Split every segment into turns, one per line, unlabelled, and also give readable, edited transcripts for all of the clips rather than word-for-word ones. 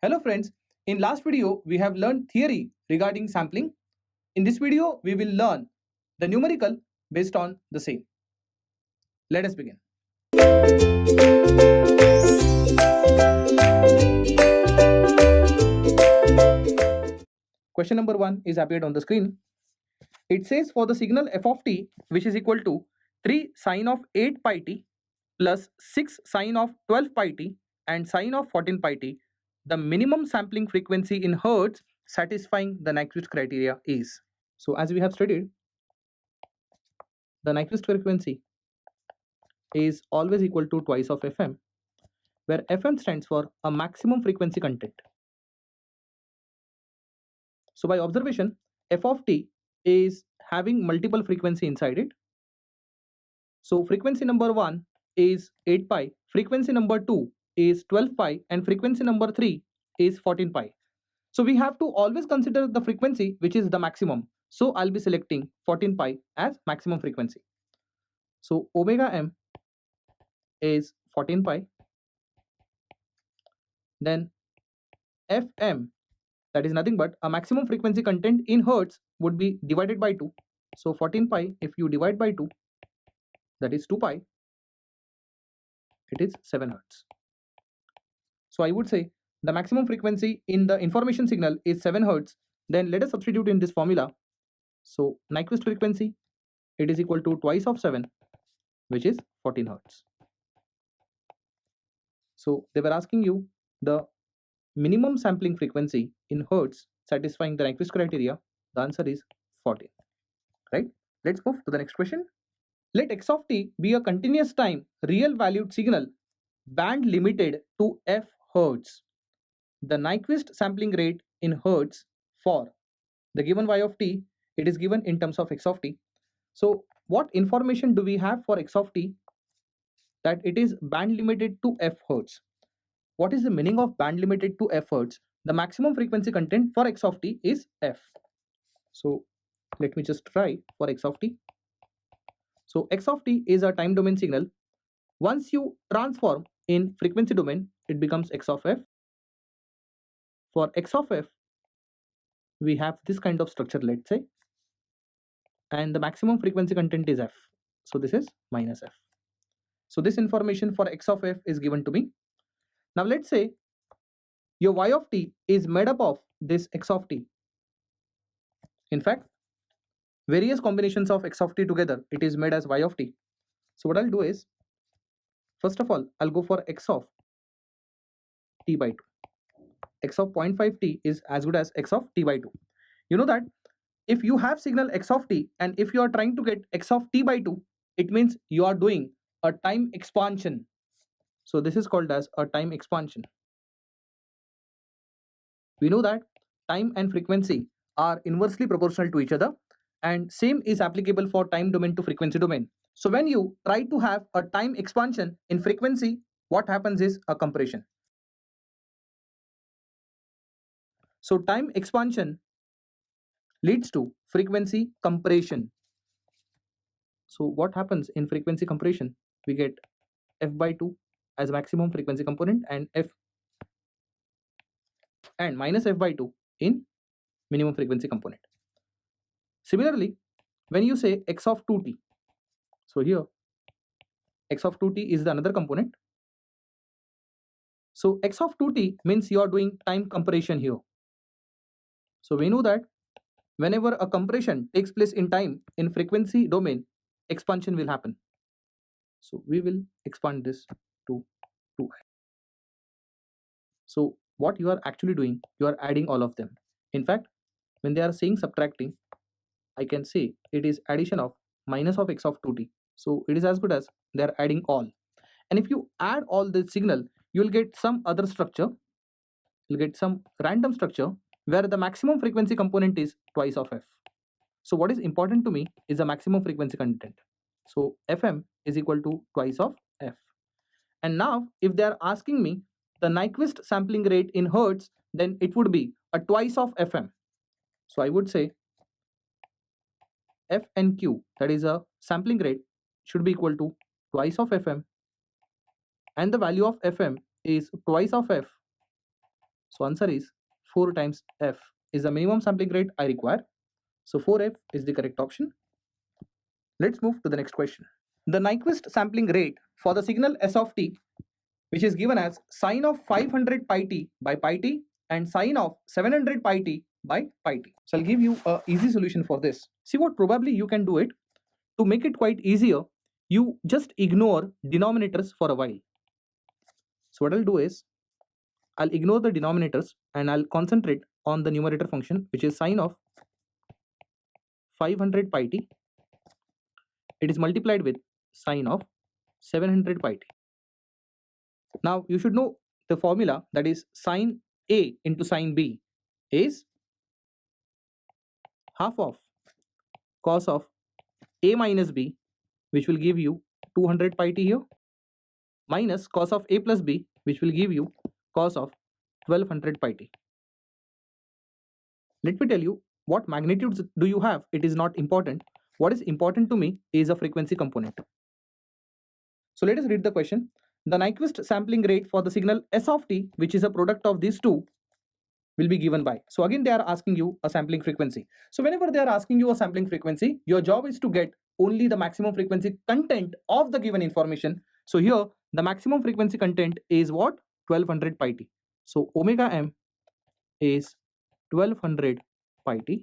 Hello friends, in last video we have learned theory regarding sampling. In this video we will learn the numerical based on the same. Let us begin. Question number 1 is appeared on the screen. It says for the signal f of t which is equal to 3 sine of 8 pi t plus 6 sine of 12 pi t and sine of 14 pi t, the minimum sampling frequency in hertz satisfying the Nyquist criteria is. So as we have studied, the Nyquist frequency is always equal to twice of Fm, where Fm stands for a maximum frequency content. So by observation, f of t is having multiple frequency inside it. So frequency number 1 is 8 pi, frequency number 2 is 12 pi, and frequency number 3 is 14 pi. So we have to always consider the frequency which is the maximum. So I'll be selecting 14 pi as maximum frequency. So omega m is 14 pi. Then Fm, that is nothing but a maximum frequency content in hertz, would be divided by 2. So 14 pi, if you divide by 2, that is 2 pi, it is 7 hertz. So I would say the maximum frequency in the information signal is 7 hertz. Then let us substitute in this formula. So Nyquist frequency, it is equal to twice of 7, which is 14 hertz. So they were asking you the minimum sampling frequency in hertz satisfying the Nyquist criteria. The answer is 14. Right? Let's move to the next question. Let x of t be a continuous time real valued signal band limited to f hertz. The Nyquist sampling rate in hertz for the given y of t, it is given in terms of x of t. So what information do we have for x of t? That it is band limited to f hertz. What is the meaning of band limited to f hertz? The maximum frequency content for x of t is f. So let me just try for x of t. So x of t is a time domain signal. Once you transform in frequency domain, it becomes x of f. For x of f, we have this kind of structure, let's say, and the maximum frequency content is f. So this is minus f. So this information for x of f is given to me. Now let's say your y of t is made up of this x of t. In fact, various combinations of x of t together, it is made as y of t. So what I'll do is, first of all, I'll go for x of t by 2. X of 0.5 t is as good as x of t by 2. You know that if you have signal x of t and if you are trying to get x of t by 2, it means you are doing a time expansion. So this is called as a time expansion. We know that time and frequency are inversely proportional to each other, and same is applicable for time domain to frequency domain. So when you try to have a time expansion in frequency, what happens is a compression. So time expansion leads to frequency compression. So what happens in frequency compression? We get f by 2 as maximum frequency component and minus f by 2 in minimum frequency component. Similarly, when you say x of 2t, so here x of 2t is the another component. So x of 2t means you are doing time compression here. So we know that whenever a compression takes place in time in frequency domain, expansion will happen. So we will expand this to 2. So what you are actually doing, you are adding all of them. In fact, when they are saying subtracting, I can say it is addition of minus of x of 2t. So it is as good as they are adding all. And if you add all the signal, you will get some other structure. You'll get some random structure where the maximum frequency component is twice of f. So what is important to me is the maximum frequency content. So Fm is equal to twice of f. And now if they are asking me the Nyquist sampling rate in hertz, then it would be a twice of Fm. So I would say F and Q, that is a sampling rate, should be equal to twice of Fm, and the value of Fm is twice of f. So answer is 4 times f is the minimum sampling rate I require. So 4f is the correct option. Let's move to the next question. The Nyquist sampling rate for the signal s of t, which is given as sine of 500 pi t by pi t and sine of 700 pi t by pi t. So I'll give you a easy solution for this. See what probably you can do it. To make it quite easier, you just ignore denominators for a while. So what I'll do is, I'll ignore the denominators and I'll concentrate on the numerator function, which is sine of 500 pi t. It is multiplied with sine of 700 pi t. Now you should know the formula, that is sine A into sine B is half of cos of A minus B, which will give you 200 pi t here, minus cos of A plus B, which will give you cos of 1200 pi t. Let me tell you what magnitudes do you have. It is not important. What is important to me is a frequency component. So let us read the question. The Nyquist sampling rate for the signal s of t, which is a product of these two, will be given by. So again, they are asking you a sampling frequency. So whenever they are asking you a sampling frequency, your job is to get only the maximum frequency content of the given information. So here, the maximum frequency content is what? 1200 pi t. So omega m is 1200 pi t,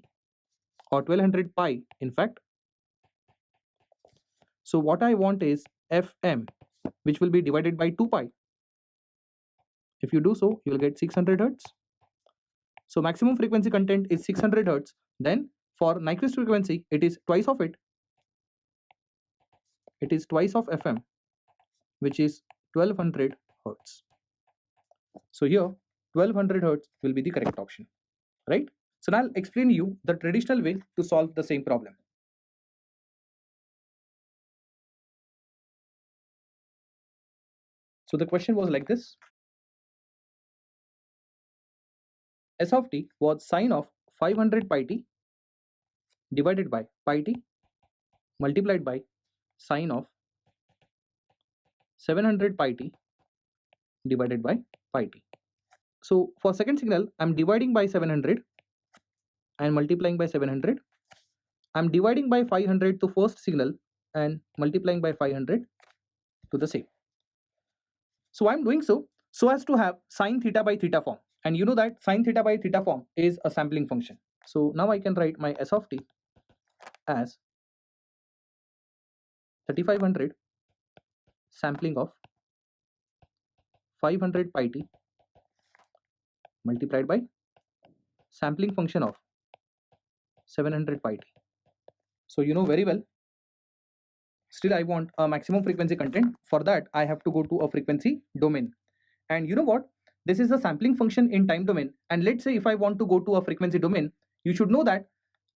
or 1200 pi in fact. So what I want is fm, which will be divided by 2 pi. If you do so, you will get 600 hertz. So maximum frequency content is 600 hertz. Then for Nyquist frequency, it is twice of it. It is twice of fm, which is 1200 hertz. So here 1200 hertz will be the correct option, right? So now I'll explain you the traditional way to solve the same problem. So the question was like this. S of t was sine of 500 pi t divided by pi t multiplied by sine of 700 pi t divided by pi t. So for second signal, I'm dividing by 700 and multiplying by 700. I'm dividing by 500 to first signal and multiplying by 500 to the same. So I'm doing so as to have sine theta by theta form. And you know that sine theta by theta form is a sampling function. So now I can write my s of t as 3500 sampling of 500 pi t multiplied by sampling function of 700 pi t. So you know very well, still I want a maximum frequency content. For that, I have to go to a frequency domain. And you know what? This is a sampling function in time domain. And let's say if I want to go to a frequency domain, you should know that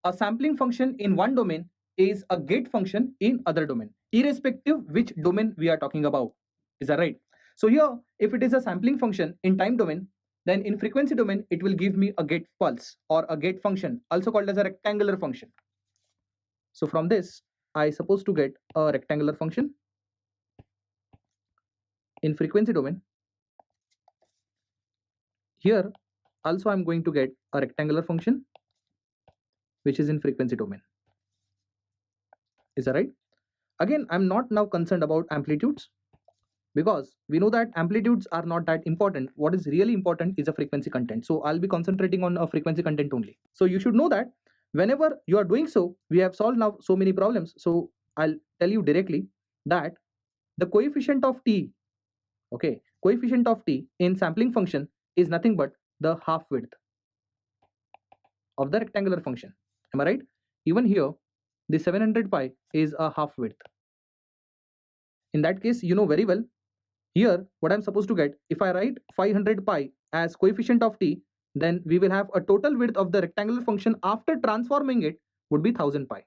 a sampling function in one domain is a gate function in other domain, irrespective which domain we are talking about. Is that right? So here, if it is a sampling function in time domain, then in frequency domain, it will give me a gate pulse or a gate function, also called as a rectangular function. So from this, I supposed to get a rectangular function in frequency domain. Here also I'm going to get a rectangular function which is in frequency domain. Is that right? Again, I'm not now concerned about amplitudes, because we know that amplitudes are not that important. What is really important is a frequency content. So I'll be concentrating on a frequency content only. So you should know that whenever you are doing so, we have solved now so many problems. So I'll tell you directly that the coefficient of t, okay, coefficient of t in sampling function is nothing but the half width of the rectangular function. Am I right? Even here, the 700 pi is a half width. In that case, you know very well, here what I'm supposed to get, if I write 500 pi as coefficient of t, then we will have a total width of the rectangular function after transforming it would be 1000 pi.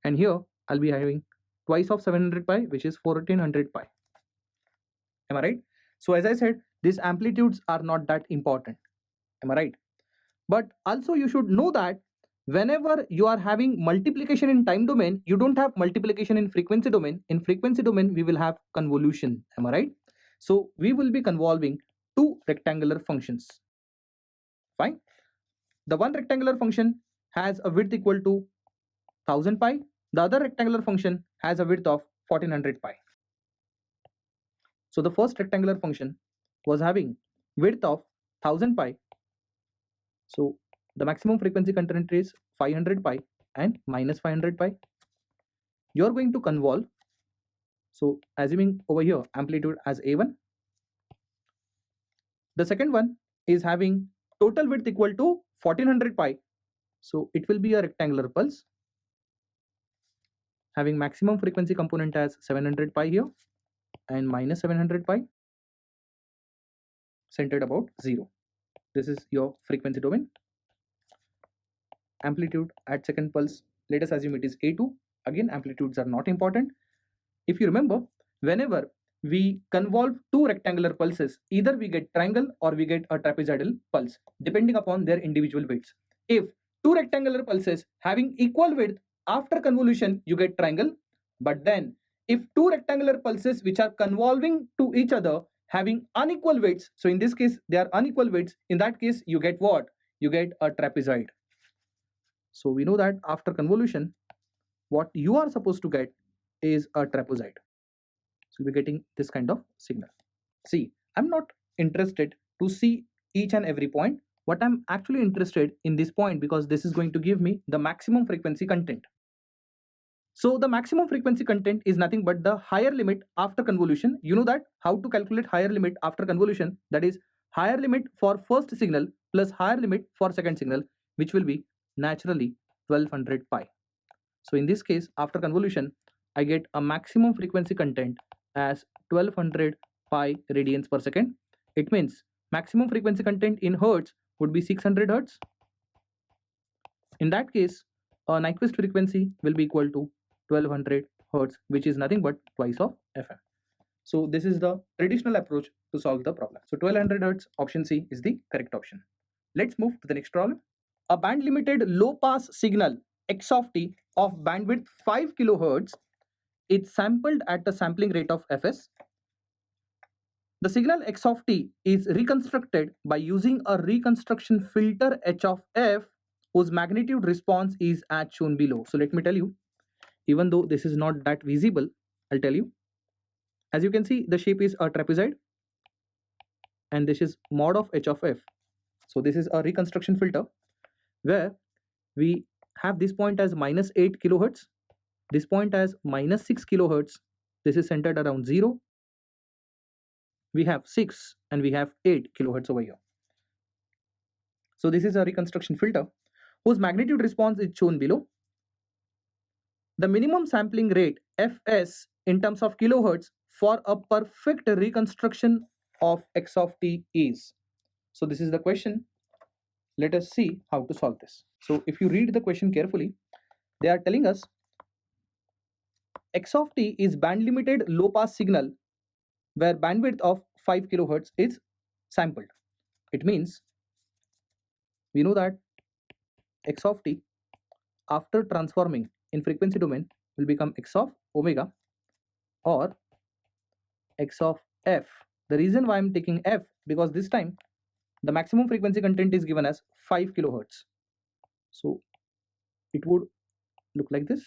And here I'll be having twice of 700 pi, which is 1400 pi. Am I right? So as I said, these amplitudes are not that important. Am I right? But also you should know that whenever you are having multiplication in time domain, you don't have multiplication in frequency domain. In frequency domain, we will have convolution. Am I right? So we will be convolving two rectangular functions. Fine. The one rectangular function has a width equal to 1000 pi. The other rectangular function has a width of 1400 pi. So the first rectangular function was having width of 1000 pi. So the maximum frequency content is 500 pi and minus 500 pi. You are going to convolve. So assuming over here amplitude as A1. The second one is having total width equal to 1400 pi. So it will be a rectangular pulse having maximum frequency component as 700 pi here and minus 700 pi centered about 0. This is your frequency domain. Amplitude at second pulse, let us assume it is A2. Again, amplitudes are not important. If you remember, whenever we convolve two rectangular pulses, either we get triangle or we get a trapezoidal pulse, depending upon their individual widths. If two rectangular pulses having equal width, after convolution, you get triangle. But then, if two rectangular pulses which are convolving to each other having unequal widths, so in this case, they are unequal widths, in that case, you get what? You get a trapezoid. So we know that after convolution, what you are supposed to get is a trapezoid. So we're getting this kind of signal. See, I'm not interested to see each and every point, but I'm actually interested in this point because this is going to give me the maximum frequency content. So the maximum frequency content is nothing but the higher limit after convolution. You know that how to calculate higher limit after convolution, that is higher limit for first signal plus higher limit for second signal, which will be naturally 1200 pi. So in this case, after convolution, I get a maximum frequency content as 1200 pi radians per second. It means maximum frequency content in hertz would be 600 hertz. In that case, a Nyquist frequency will be equal to 1200 hertz, which is nothing but twice of FM. So this is the traditional approach to solve the problem. So 1200 hertz, option C is the correct option. Let's move to the next problem. A band limited low pass signal x of t of bandwidth 5 kilohertz is sampled at a sampling rate of fs. The signal x of t is reconstructed by using a reconstruction filter h of f whose magnitude response is as shown below. So let me tell you, even though this is not that visible, I'll tell you. As you can see, the shape is a trapezoid and this is mod of h of f. So this is a reconstruction filter where we have this point as minus 8 kilohertz, this point as minus 6 kilohertz. This is centered around 0. We have 6 and we have 8 kilohertz over here. So this is a reconstruction filter whose magnitude response is shown below. The minimum sampling rate fs in terms of kilohertz for a perfect reconstruction of x of t is. So this is the question. Let us see how to solve this. So if you read the question carefully, they are telling us x of t is band limited low pass signal where bandwidth of 5 kilohertz is sampled. It means we know that x of t after transforming in frequency domain will become x of omega or x of f. The reason why I'm taking f, because this time the maximum frequency content is given as 5 kilohertz. So it would look like this.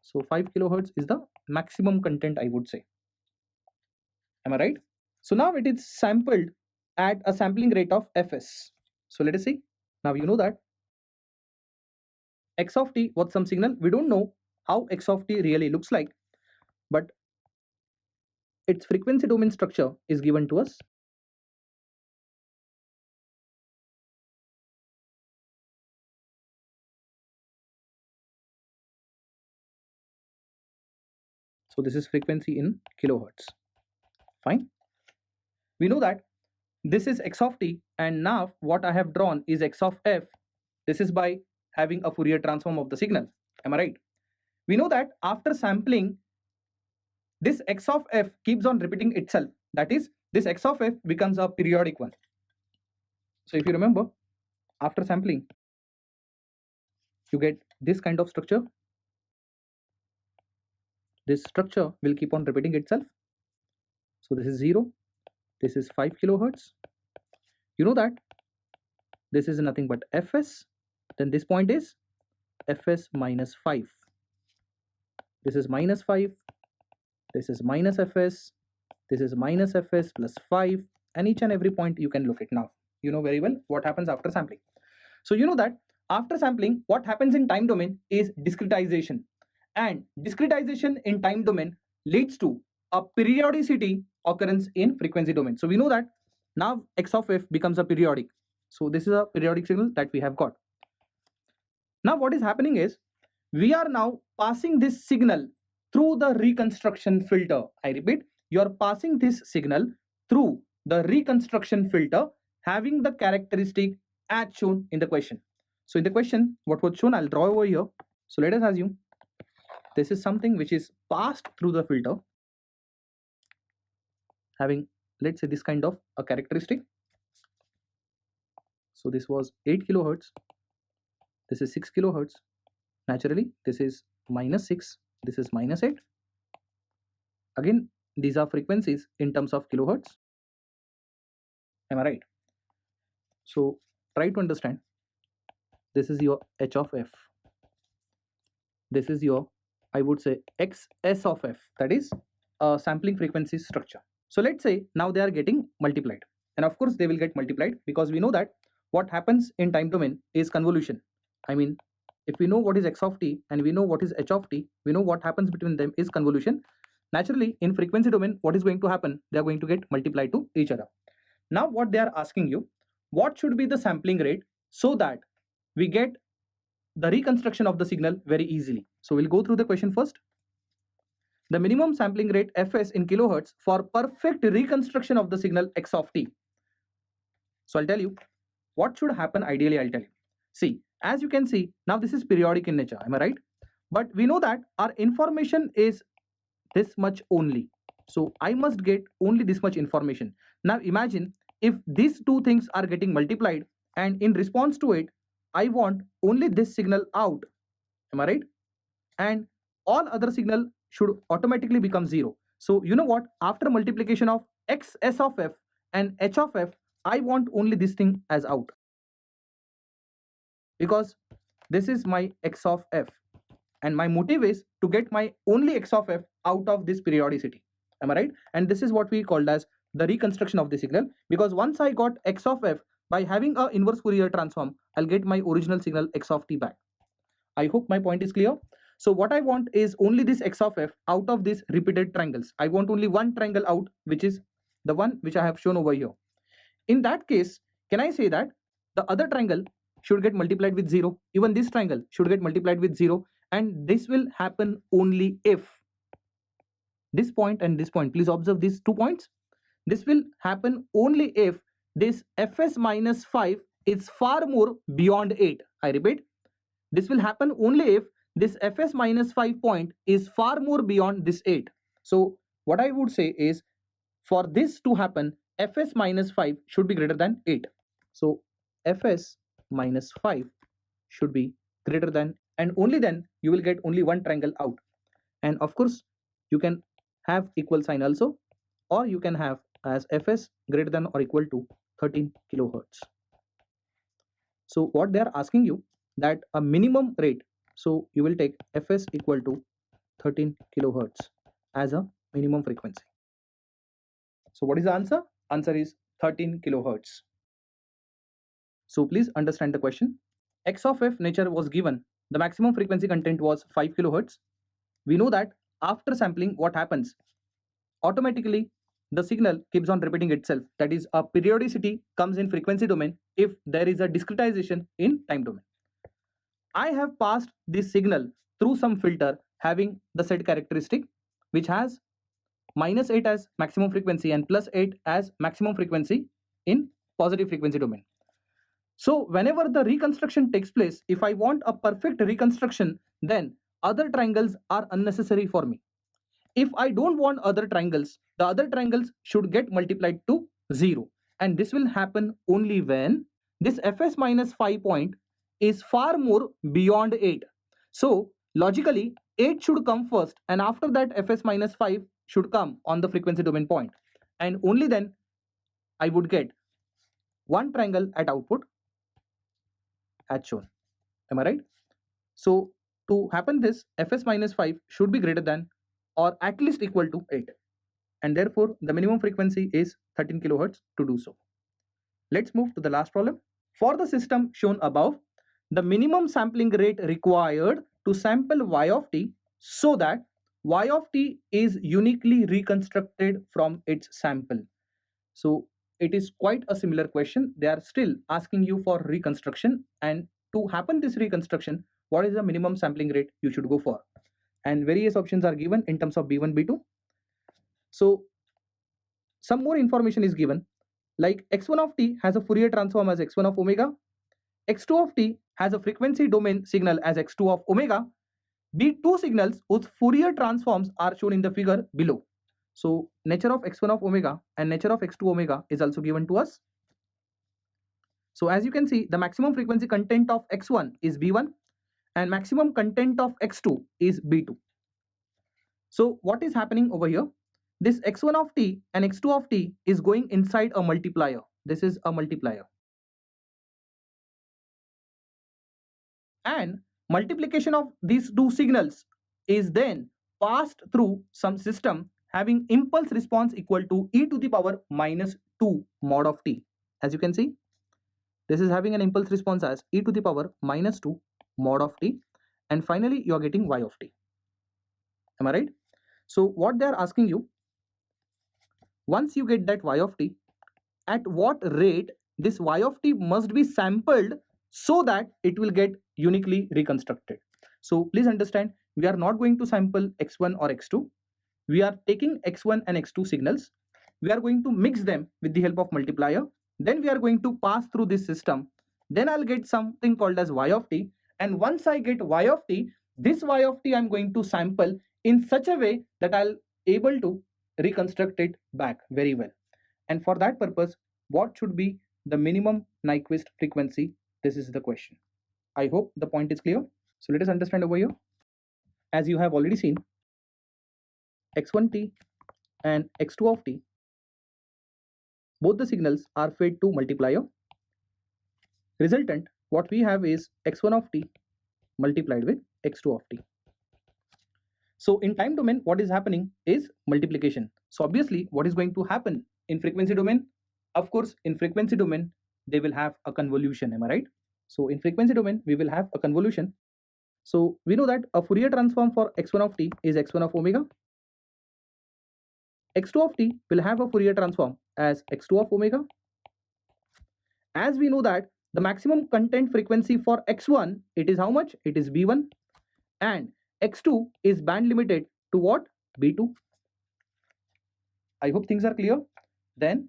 So 5 kilohertz is the maximum content, I would say. Am I right? So now it is sampled at a sampling rate of fs. So let us see. Now you know that x of t was some signal. We don't know how x of t really looks like, but its frequency domain structure is given to us. So this is frequency in kilohertz. Fine. We know that this is x of t, and now what I have drawn is x of f. This is by having a Fourier transform of the signal. Am I right? We know that after sampling, this x of f keeps on repeating itself. That is, this x of f becomes a periodic one. So if you remember, after sampling, you get this kind of structure. This structure will keep on repeating itself. So this is 0, this is 5 kilohertz, You know that this is nothing but fs, then this point is fs minus 5. This is minus 5, this is minus fs, this is minus fs plus 5, and each and every point you can look at now. You know very well what happens after sampling. So you know that after sampling, what happens in time domain is discretization, and discretization in time domain leads to a periodicity occurrence in frequency domain. So we know that now x of f becomes a periodic. So this is a periodic signal that we have got. Now what is happening is we are now passing this signal through the reconstruction filter. I repeat, you are passing this signal through the reconstruction filter having the characteristic as shown in the question. So in the question, what was shown, I'll draw over here. So let us assume this is something which is passed through the filter having, let's say, this kind of a characteristic. So this was 8 kilohertz, this is 6 kilohertz. Naturally, this is minus 6, this is minus 8. Again, these are frequencies in terms of kilohertz. Am I right? So try to understand. This is your h of f. This is your, I would say, xs of f. That is a sampling frequency structure. So let's say now they are getting multiplied. And of course, they will get multiplied because we know that what happens in time domain is convolution. I mean, if we know what is x of t and we know what is h of t, we know what happens between them is convolution. Naturally, in frequency domain, what is going to happen? They are going to get multiplied to each other. Now what they are asking you, what should be the sampling rate so that we get the reconstruction of the signal very easily. So we'll go through the question first. The minimum sampling rate fs in kilohertz for perfect reconstruction of the signal x of t. So I'll tell you what should happen ideally. I'll tell you. See, as you can see, now this is periodic in nature, am I right? But we know that our information is this much only. So I must get only this much information. Now imagine if these two things are getting multiplied and in response to it, I want only this signal out. Am I right? And all other signal should automatically become 0. So you know what? After multiplication of x s of f and h of f, I want only this thing as out. Because this is my x of f. And my motive is to get my only x of f out of this periodicity. Am I right? And this is what we called as the reconstruction of the signal. Because once I got x of f, by having a inverse Fourier transform, I'll get my original signal x of t back. I hope my point is clear. So what I want is only this x of f out of these repeated triangles. I want only one triangle out, which is the one which I have shown over here. In that case, can I say that the other triangle should get multiplied with 0? Even this triangle should get multiplied with 0. And this will happen only if this point and this point, please observe these 2 points. This will happen only if this fs minus 5 is far more beyond 8. I repeat, this will happen only if this fs minus 5 point is far more beyond this 8. So what I would say is, for this to happen, fs minus 5 should be greater than 8. So fs minus 5 should be greater than, and only then you will get only one triangle out. And of course, you can have equal sign also, or you can have as fs greater than or equal to 13 kilohertz. So what they are asking you, that a minimum rate, so you will take fs equal to 13 kilohertz as a minimum frequency. So what is the answer? Answer is 13 kilohertz. So please understand the question. X of f nature was given. The maximum frequency content was 5 kilohertz. We know that after sampling, what happens? Automatically, the signal keeps on repeating itself. That is, a periodicity comes in frequency domain if there is a discretization in time domain. I have passed this signal through some filter having the set characteristic, which has minus 8 as maximum frequency and plus 8 as maximum frequency in positive frequency domain. So whenever the reconstruction takes place, if I want a perfect reconstruction, then other triangles are unnecessary for me. If I don't want other triangles, the other triangles should get multiplied to 0. And this will happen only when this fs minus 5 point is far more beyond 8. So logically, 8 should come first, and after that fs minus 5 should come on the frequency domain point. And only then I would get one triangle at output as shown. Am I right? So to happen this, fs minus 5 should be greater than or at least equal to 8, and therefore the minimum frequency is 13 kilohertz to do so. Let's move to the last problem. For the system shown above, the minimum sampling rate required to sample y of t so that y of t is uniquely reconstructed from its sample. So it is quite a similar question. They are still asking you for reconstruction, and to happen this reconstruction, what is the minimum sampling rate you should go for? And various options are given in terms of B1, B2. So some more information is given, like x1 of t has a Fourier transform as x1 of omega, x2 of t has a frequency domain signal as x2 of omega. B2 signals whose Fourier transforms are shown in the figure below. So nature of x1 of omega and nature of x2 omega is also given to us. So as you can see, the maximum frequency content of x1 is b1 and maximum content of x2 is b2. So what is happening over here? This x1 of t and x2 of t is going inside a multiplier. This is a multiplier. And multiplication of these two signals is then passed through some system having impulse response equal to e to the power minus 2 mod of t. As you can see, this is having an impulse response as e to the power minus 2 mod of t, and finally you are getting y of t. Am I right? So what they are asking you, once you get that y of t, at what rate this y of t must be sampled so that it will get uniquely reconstructed. So please understand, we are not going to sample x1 or x2. We are taking x1 and x2 signals. We are going to mix them with the help of multiplier. Then we are going to pass through this system. Then I'll get something called as y of t. And once I get y of t, this y of t I'm going to sample in such a way that I'll able to reconstruct it back very well. And for that purpose, what should be the minimum Nyquist frequency? This is the question. I hope the point is clear. So let us understand over here. As you have already seen, x1t and x2 of t, both the signals are fed to multiplier. Resultant, what we have is x1 of t multiplied with x2 of t. So in time domain, what is happening is multiplication. So obviously, what is going to happen in frequency domain? Of course, in frequency domain, they will have a convolution. Am I right? So in frequency domain, we will have a convolution. So we know that a Fourier transform for x1 of t is x1 of omega. x2 of t will have a Fourier transform as x2 of omega. As we know that the maximum content frequency for x1, it is how much? It is b1, and x2 is band limited to what? b2. I hope things are clear. Then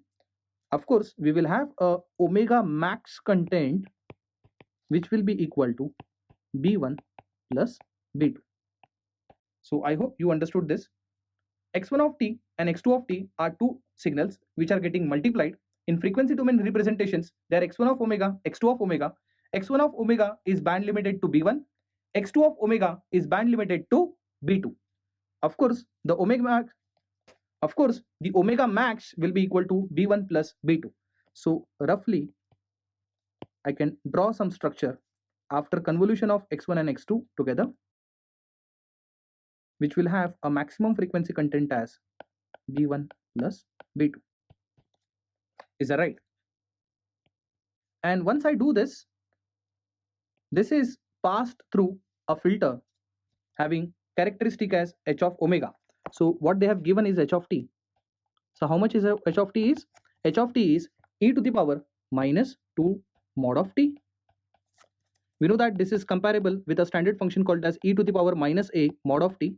of course we will have a omega max content which will be equal to b1 plus b2. So I hope you understood this. x1 of t and x2 of t are two signals which are getting multiplied. In frequency domain representations, they are x1 of omega, x2 of omega. x1 of omega is band limited to b1, x2 of omega is band limited to b2. Of course, the omega max will be equal to b1 plus b2. So roughly, I can draw some structure after convolution of x1 and x2 together, which will have a maximum frequency content as b1 plus b2. Is that right? And once I do this, this is passed through a filter having characteristic as h of omega. So what they have given is h of t. So how much is h of t is? H of t is e to the power minus 2 mod of t. We know that this is comparable with a standard function called as e to the power minus a mod of t,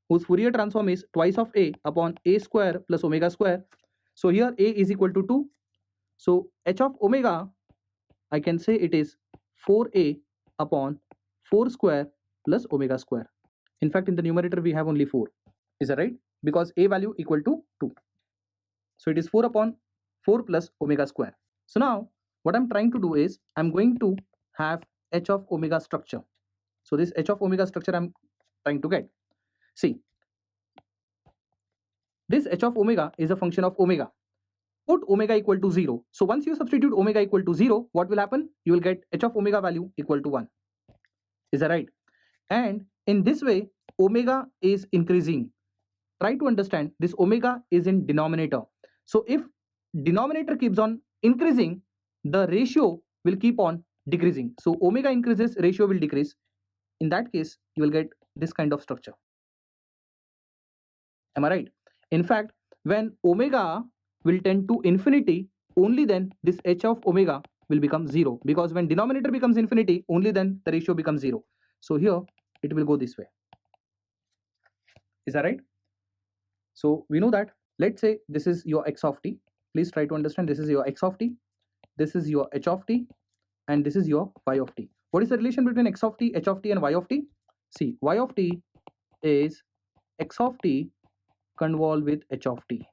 whose Fourier transform is twice of a upon a square plus omega square. So here a is equal to 2. So h of omega, I can say it is 4a upon 4 square plus omega square. In fact, in the numerator we have only 4. Is that right? Because a value equal to 2. So it is 4 upon 4 plus omega square. So now what I'm trying to do is I'm going to have h of omega structure. So this h of omega structure I'm trying to get. See, this h of omega is a function of omega. put omega equal to 0. So once you substitute omega equal to 0, what will happen? You will get h of omega value equal to 1. Is that right? And in this way, omega is increasing. Try to understand this omega is in denominator. So if denominator keeps on increasing, the ratio will keep on decreasing. So omega increases, ratio will decrease. In that case, you will get this kind of structure. Am I right? In fact, when omega will tend to infinity, only then this h of omega will become 0, because when denominator becomes infinity, only then the ratio becomes 0. So here it will go this way. Is that right? So we know that, let's say this is your x of t. Please try to understand, this is your x of t, this is your h of t, and this is your y of t. What is the relation between x of t, h of t, and y of t? See, y of t is x of t convolved with h of t.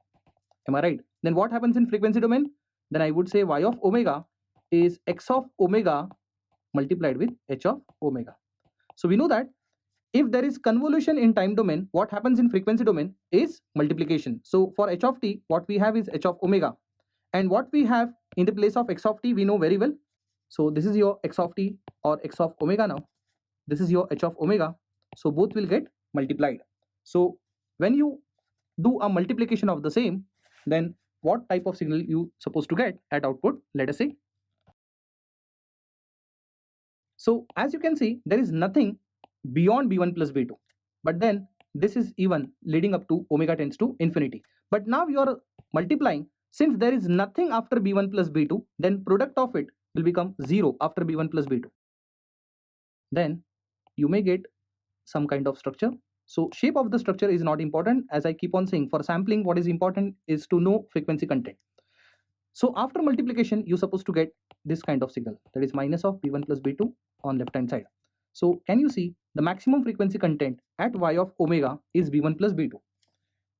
Am I right? Then what happens in frequency domain? Then I would say y of omega is x of omega multiplied with h of omega. So we know that if there is convolution in time domain, what happens in frequency domain is multiplication. So for h of t, what we have is h of omega. And what we have in the place of x of t, we know very well. So this is your x of t or x of omega now. This is your h of omega. So both will get multiplied. So when you do a multiplication of the same, then what type of signal you supposed to get at output? Let us say. So as you can see, there is nothing beyond b1 plus b2, but then this is even leading up to omega tends to infinity. But now you are multiplying, since there is nothing after b1 plus b2, then product of it will become 0 after b1 plus b2. Then you may get some kind of structure. So shape of the structure is not important. As I keep on saying, for sampling, what is important is to know frequency content. So after multiplication, you're supposed to get this kind of signal, that is minus of b1 plus b2 on left hand side. So can you see the maximum frequency content at y of omega is b1 plus b2.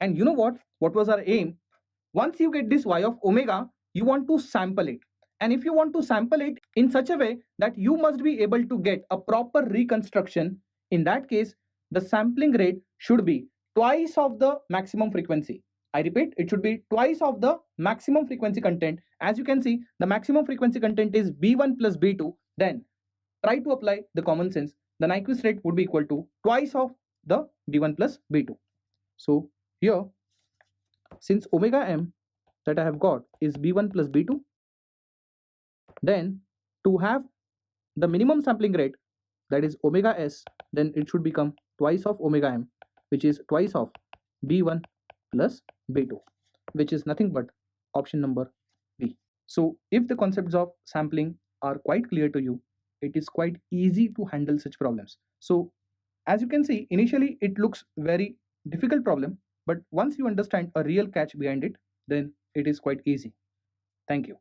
And you know what? What was our aim? Once you get this y of omega, you want to sample it. And if you want to sample it in such a way that you must be able to get a proper reconstruction, in that case, the sampling rate should be twice of the maximum frequency. I repeat, it should be twice of the maximum frequency content. As you can see, the maximum frequency content is b1 plus b2. Then try to apply the common sense. The Nyquist rate would be equal to twice of the b1 plus b2. So here, since omega m that I have got is b1 plus b2, then to have the minimum sampling rate, that is omega s, then it should become twice of omega m, which is twice of b1 plus b2, which is nothing but option number B. So if the concepts of sampling are quite clear to you, it is quite easy to handle such problems. So as you can see, initially it looks very difficult problem, but once you understand a real catch behind it, then it is quite easy. Thank you.